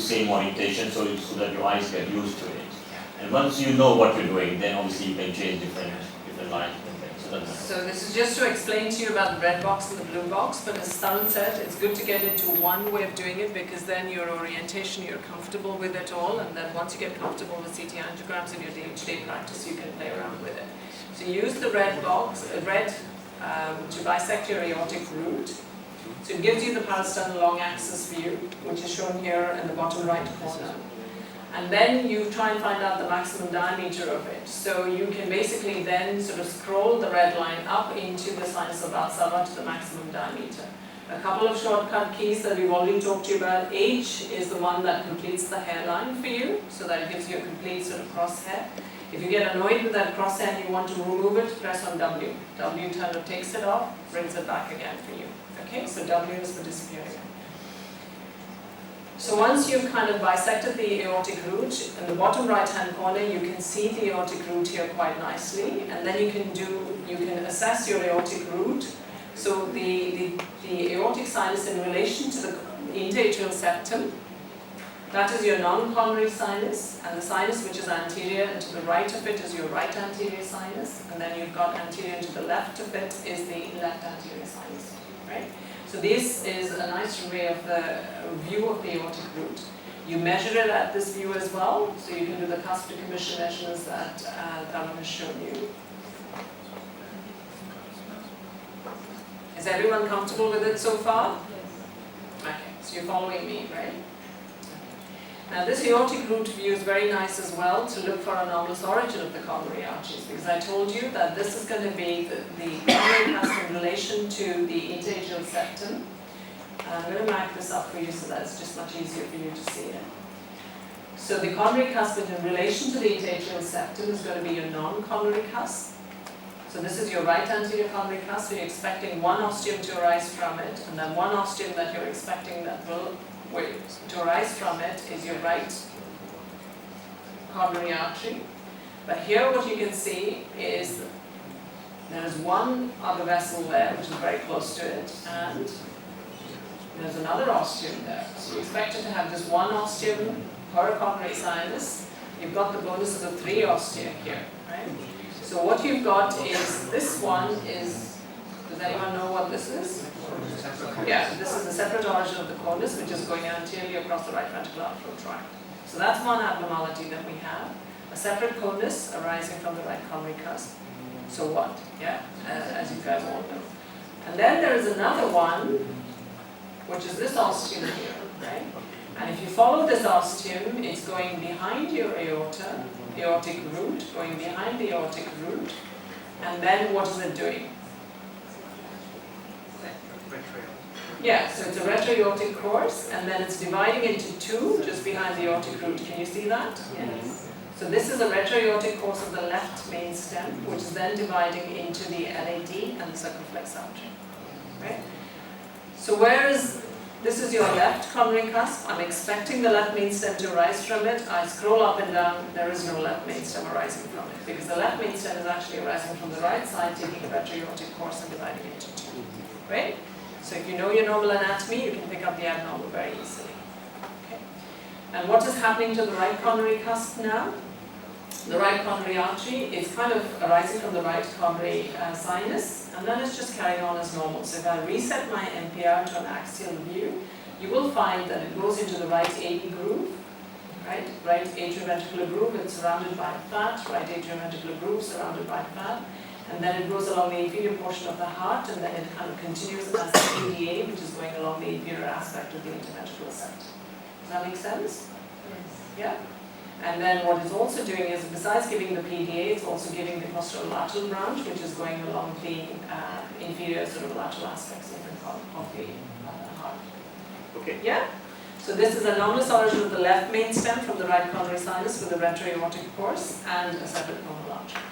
same orientation so that your eyes get used to it. And once you know what you're doing, then obviously you can change different lines and things. So this is just to explain to you about the red box and the blue box, but as Tarun said, it's good to get into one way of doing it because then your orientation, you're comfortable with it all, and then once you get comfortable with CT angiograms in your day-to-day practice, you can play around with it. So use the red box, to bisect your aortic root. So it gives you the parasternal long axis view, which is shown here in the bottom right corner. And then you try and find out the maximum diameter of it. So you can basically then sort of scroll the red line up into the sinus of Valsalva to the maximum diameter. A couple of shortcut keys that we've already talked to you about. H is the one that completes the hairline for you, so that it gives you a complete sort of crosshair. If you get annoyed with that crosshair and you want to remove it, press on W. W kind of takes it off, brings it back again for you. Okay, so W is for disappearing. So once you've kind of bisected the aortic root, in the bottom right-hand corner you can see the aortic root here quite nicely, and then you can assess your aortic root. So the aortic sinus in relation to the interatrial septum, that is your non-coronary sinus, and the sinus which is anterior and to the right of it is your right anterior sinus, and then you've got anterior and to the left of it is the left anterior sinus, right? So this is a nice way of the view of the aortic root. You measure it at this view as well, so you can do the cusp to commission measurements that Tarun has shown you. Is everyone comfortable with it so far? Yes. Okay, so you're following me, right? Now this aortic root view is very nice as well to look for anomalous origin of the coronary arteries, because I told you that this is going to be the coronary cusp in relation to the interatrial septum. I'm going to mark this up for you so that it's just much easier for you to see it. So the coronary cusp in relation to the interatrial septum is going to be your non-coronary cusp. So this is your right anterior coronary cusp, so you're expecting one ostium to arise from it, and then one ostium that you're expecting that will to arise from it is your right coronary artery. But here what you can see is there is one other vessel there which is very close to it, and there's another ostium there. So you expect it to have just one ostium per coronary sinus. You've got the bonus of the 3 ostia here, right? So what you've got is, this one is, does anyone know what this is? Yeah, this is the separate origin of the conus, which is going anteriorly across the right ventricular outflow tract. So that's one abnormality that we have, a separate conus arising from the right coronary cusp. So what? Yeah, as you guys all know. And then there is another one, which is this ostium here, right? And if you follow this ostium, it's going behind your aorta, aortic root, going behind the aortic root, and then what is it doing? Yeah, so it's a retroaortic course, and then it's dividing into 2 just behind the aortic root. Can you see that? Yes. So this is a retroaortic course of the left main stem, which is then dividing into the LAD and the circumflex artery. Right? So this is your left coronary cusp. I'm expecting the left main stem to arise from it. I scroll up and down, there is no left main stem arising from it, because the left main stem is actually arising from the right side, taking a retroaortic course and dividing into 2. Right? So if you know your normal anatomy, you can pick up the abnormal very easily. Okay. And what is happening to the right coronary cusp now? The right coronary artery is kind of arising from the right coronary sinus, and then it's just carrying on as normal. So if I reset my MPR to an axial view, you will find that it goes into the right AV groove, right atrioventricular groove, it's surrounded by fat, right atrioventricular groove surrounded by fat. And then it goes along the inferior portion of the heart, and then it kind of continues as the PDA, which is going along the inferior aspect of the interventricular septum. Does that make sense? Yes. Yeah? And then what it's also doing is, besides giving the PDA, it's also giving the posterolateral branch, which is going along the inferior sort of lateral aspects of the heart. Okay. Yeah? So this is anomalous origin of the left main stem from the right coronary sinus with a retroaortic course and a separate coronal artery.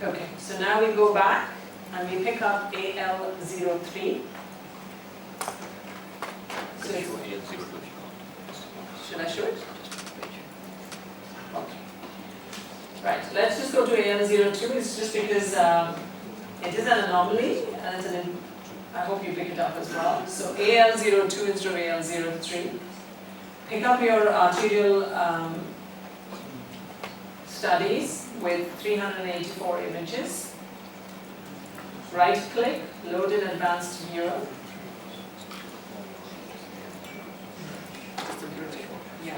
Okay, so now we go back and we pick up AL03. So should I show it? Okay. Right, let's just go to AL02. It's just because it is an anomaly, and it's I hope you pick it up as well. So AL02 instead of AL03. pick up your arterial studies with 384 images. Right click, load in advanced viewer. Yeah,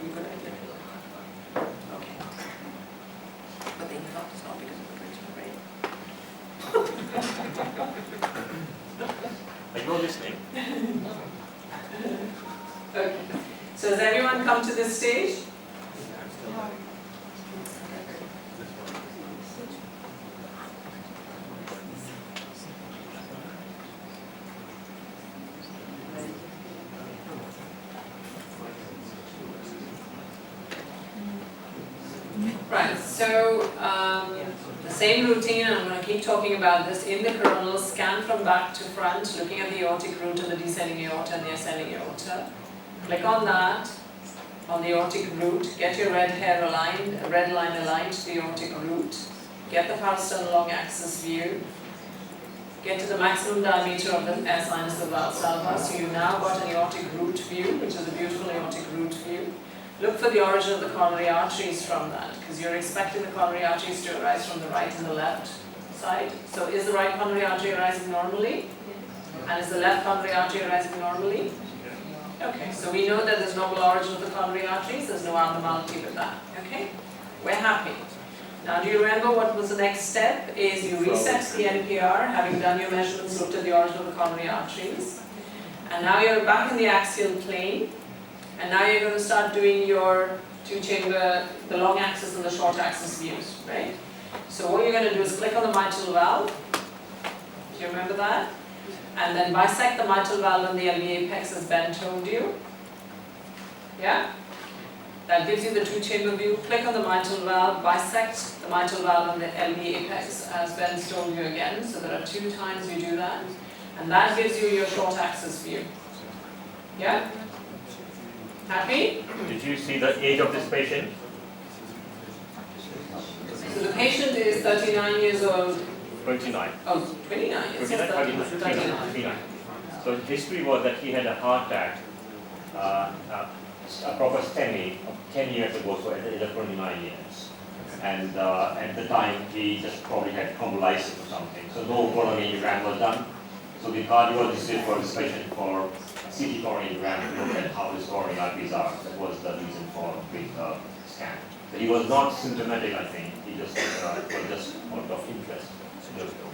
you could edit it. Okay. But the interrupt is not because of the bridge, right? I know this name. Okay. So has everyone come to this stage? Right, so the same routine, and I'm going to keep talking about this. In the coronal, scan from back to front, looking at the aortic root and the descending aorta and the ascending aorta. Click on that, on the aortic root, get your red line aligned to the aortic root, get the Houston long axis view, get to the maximum diameter of the S minus the Valsalva, so you've now got an aortic root view, which is a beautiful aortic root view. Look for the origin of the coronary arteries from that, because you're expecting the coronary arteries to arise from the right and the left side. So is the right coronary artery arising normally? And is the left coronary artery arising normally? Okay, so we know that there's normal origin of the coronary arteries, there's no abnormality with that. Okay? We're happy. Now do you remember what was the next step? Is you reset the NPR, having done your measurements, looked at the origin of the coronary arteries. And now you're back in the axial plane. And now you're going to start doing your two-chamber, the long axis and the short axis views, right? So what you're going to do is click on the mitral valve. Do you remember that? And then bisect the mitral valve and the LV apex as Ben told you. Yeah? That gives you the two-chamber view. Click on the mitral valve, bisect the mitral valve and the LV apex as Ben's told you again. So there are 2 times you do that. And that gives you your short axis view. Yeah? Happy? Did you see the age of this patient? So the patient is 39 years old. 29. Oh, 29. It says 39. So history was that he had a heart attack, a proper STEMI of 10 years ago, so at the age of 29 years. And at the time, he just probably had thrombolysis or something. So no coronary angiogram was done. So the cardiologist did for this patient for CT coronary angiogram to look at how his coronary arteries are. That was the reason for the scan. So he was not symptomatic, I think. He just was just out of interest.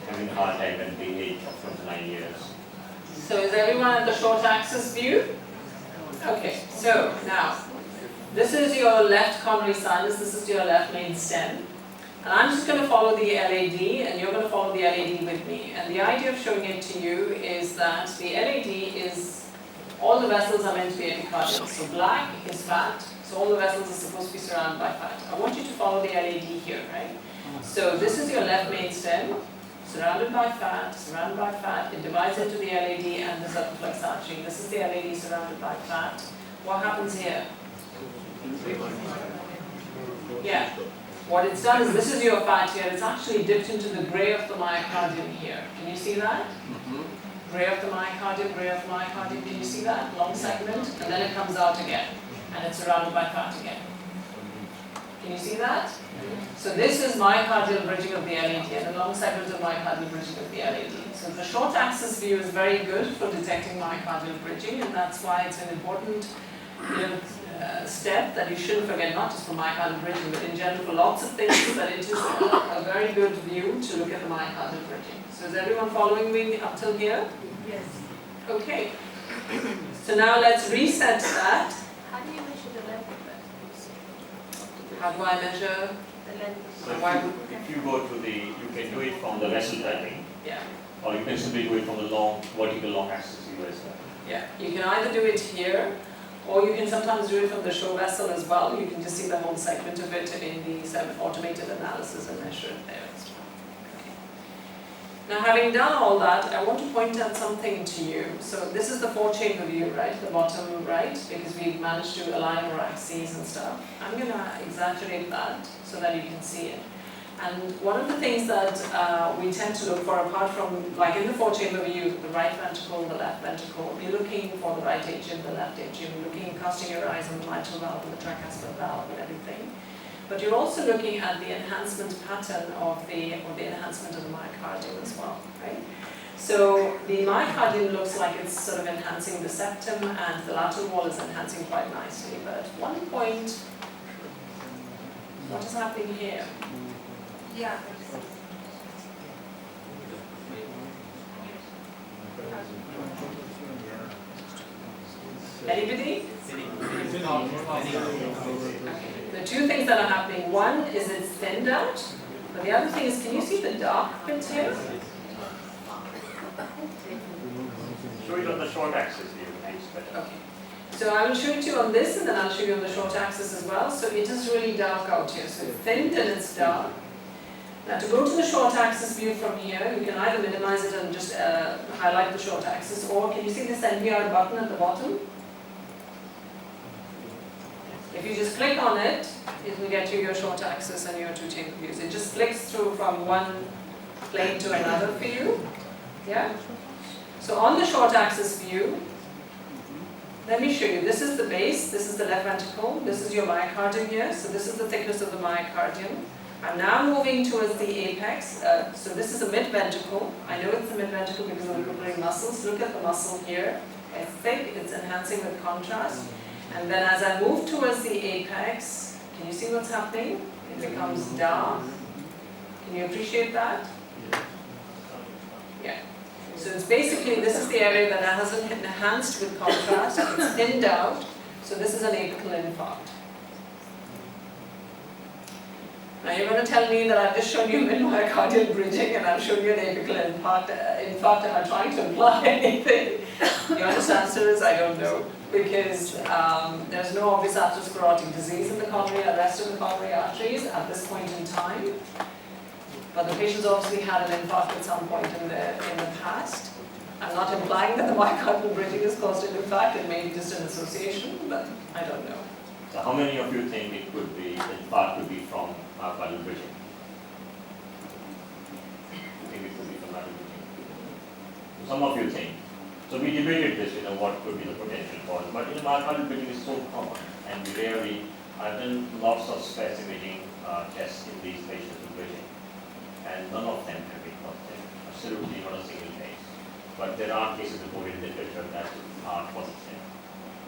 Having a heart attack at the age of 29 years. So is everyone at the short axis view? Okay, so now, this is your left coronary sinus, this is your left main stem. And I'm just going to follow the LAD, and you're going to follow the LAD with me. And the idea of showing it to you is that the LAD is, all the vessels are meant to be epicardial. So black is fat, so all the vessels are supposed to be surrounded by fat. I want you to follow the LAD here, right? So this is your left main stem, surrounded by fat, it divides into the LAD and the circumflex artery. This is the LAD surrounded by fat. What happens here? Yeah. What it's done is, this is your fat here, it's actually dipped into the gray of the myocardium here. Can you see that? Gray of the myocardium, can you see that? Long segment, and then it comes out again, and it's surrounded by fat again. Can you see that? So this is myocardial bridging of the LAD, and the long segment of myocardial bridging of the LAD. So the short axis view is very good for detecting myocardial bridging, and that's why it's an important step that you shouldn't forget, not just for myocardial bridging, but in general for lots of things, that it is a very good view to look at the myocardial bridging. So is everyone following me up till here? Yes. Okay. So now let's reset that. How do you measure the length of it? How do I measure? The length So of if you go to the, you can do it from the vessel typing, Yeah. or you can simply do it from the long, vertical long axis US. Yeah. You can either do it here, or you can sometimes do it from the show vessel as well. You can just see the whole segment of it in the automated analysis and measure it there as well. Okay. Now, having done all that, I want to point out something to you. So this is the 4-chamber view, right? The bottom right, because we've managed to align our axes and stuff. I'm going to exaggerate that so that you can see it. And one of the things that we tend to look for, apart from, like in the 4-chamber view, the right ventricle, the left ventricle, we're looking for the right atrium, the left atrium, we're looking casting your eyes on the mitral valve and the tricuspid valve and everything. But you're also looking at the enhancement pattern or the enhancement of the myocardium as well, right? So the myocardium looks like it's sort of enhancing the septum, and the lateral wall is enhancing quite nicely. But at one point, what is happening here? Yeah. Anybody? The two things that are happening, one is it's thinned out, but the other thing is, can you see the dark bits here? Show it on the short axis here, it's better. Okay. So I will show it to you on this, and then I'll show you on the short axis as well. So it is really dark out here. So it's thinned and it's dark. Now to go to the short axis view from here, you can either minimize it and just highlight the short axis, or can you see this NPR button at the bottom? If you just click on it, it will get you your short axis and your two chamber views. It just flicks through from one plane to another for you. Yeah? So on the short axis view, let me show you. This is the base, this is the left ventricle, this is your myocardium here. So this is the thickness of the myocardium. I'm now moving towards the apex. So this is the mid-ventricle. I know it's the mid-ventricle because of the crippling muscles. Look at the muscle here. It's thick, it's enhancing with contrast. And then as I move towards the apex, can you see what's happening? It becomes dark. Can you appreciate that? Yeah. So it's basically, this is the area that has enhanced with contrast. It's thinned out. So this is an apical infarct. Now you're going to tell me that I've just shown you mid-myocardial bridging and I've shown you an apical infarct. In fact, am I trying to imply anything? The honest answer is I don't know, because there's no obvious atherosclerotic disease in the coronary or rest of the coronary arteries at this point in time. But the patient's obviously had an infarct at some point in the past. I'm not implying that the myocardial bridging is caused an infarct. It may be just an association, but I don't know. So how many of you think it could be, the infarct could be from myocardial bridging? You think it could be from myocardial bridging? Some of you think. So we debated this, what could be the potential cause. But myocardial bridging is so common, and we rarely, I've done lots of stress imaging tests in these patients with bridging, and none of them have been positive. Absolutely not a single case. But there are cases reported in the literature that are positive.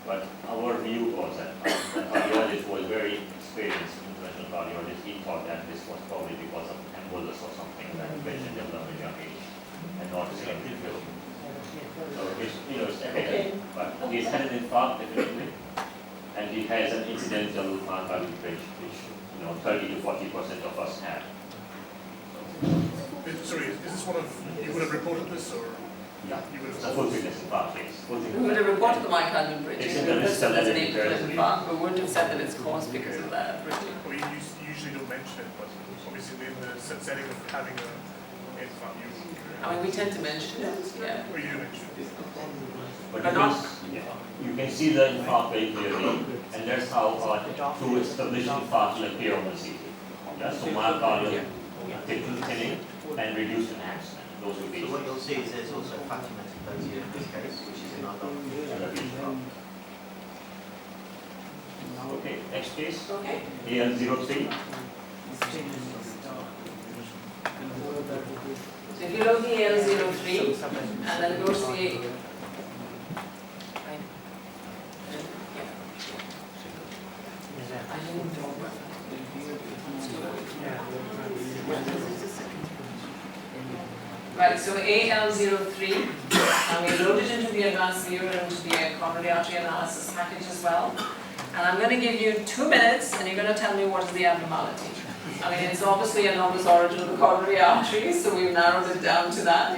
But our view was that the cardiologist was very experienced, interventional cardiologist. He thought that this was probably because of embolus or something that the patient developed in young age and not selected film. So it's, it's evident, but he's had an infarct definitely, and he has an incidental myocardial bridge, which 30 to 40% of us have. Sorry, is this one of, you would have reported this, or? Yeah, it's a full thickness infarct case. We would have reported the myocardial bridging. It's We would have said there's an apical interesting. infarct. We wouldn't have said that it's caused because of that bridging. Well, you usually don't mention it, but obviously in the setting of having an infarct, you We tend to mention it, yeah. or you do mention it. But But not- you can see the infarct very clearly, and that's how to establish infarct will appear on the CT. Yeah, so myocardial thinning and reduced enhancement. Those will be. So what you'll see is there's also fatty metaplasia in this case, which is another. Okay, next case. Okay. AL03. So if you load the AL03 and then go to the Right, so AL03, and we load it into the advanced viewer and into the coronary artery analysis package as well. And I'm going to give you 2 minutes, and you're going to tell me what is the abnormality. It's obviously a anomalous origin of the coronary artery, so we've narrowed it down to that.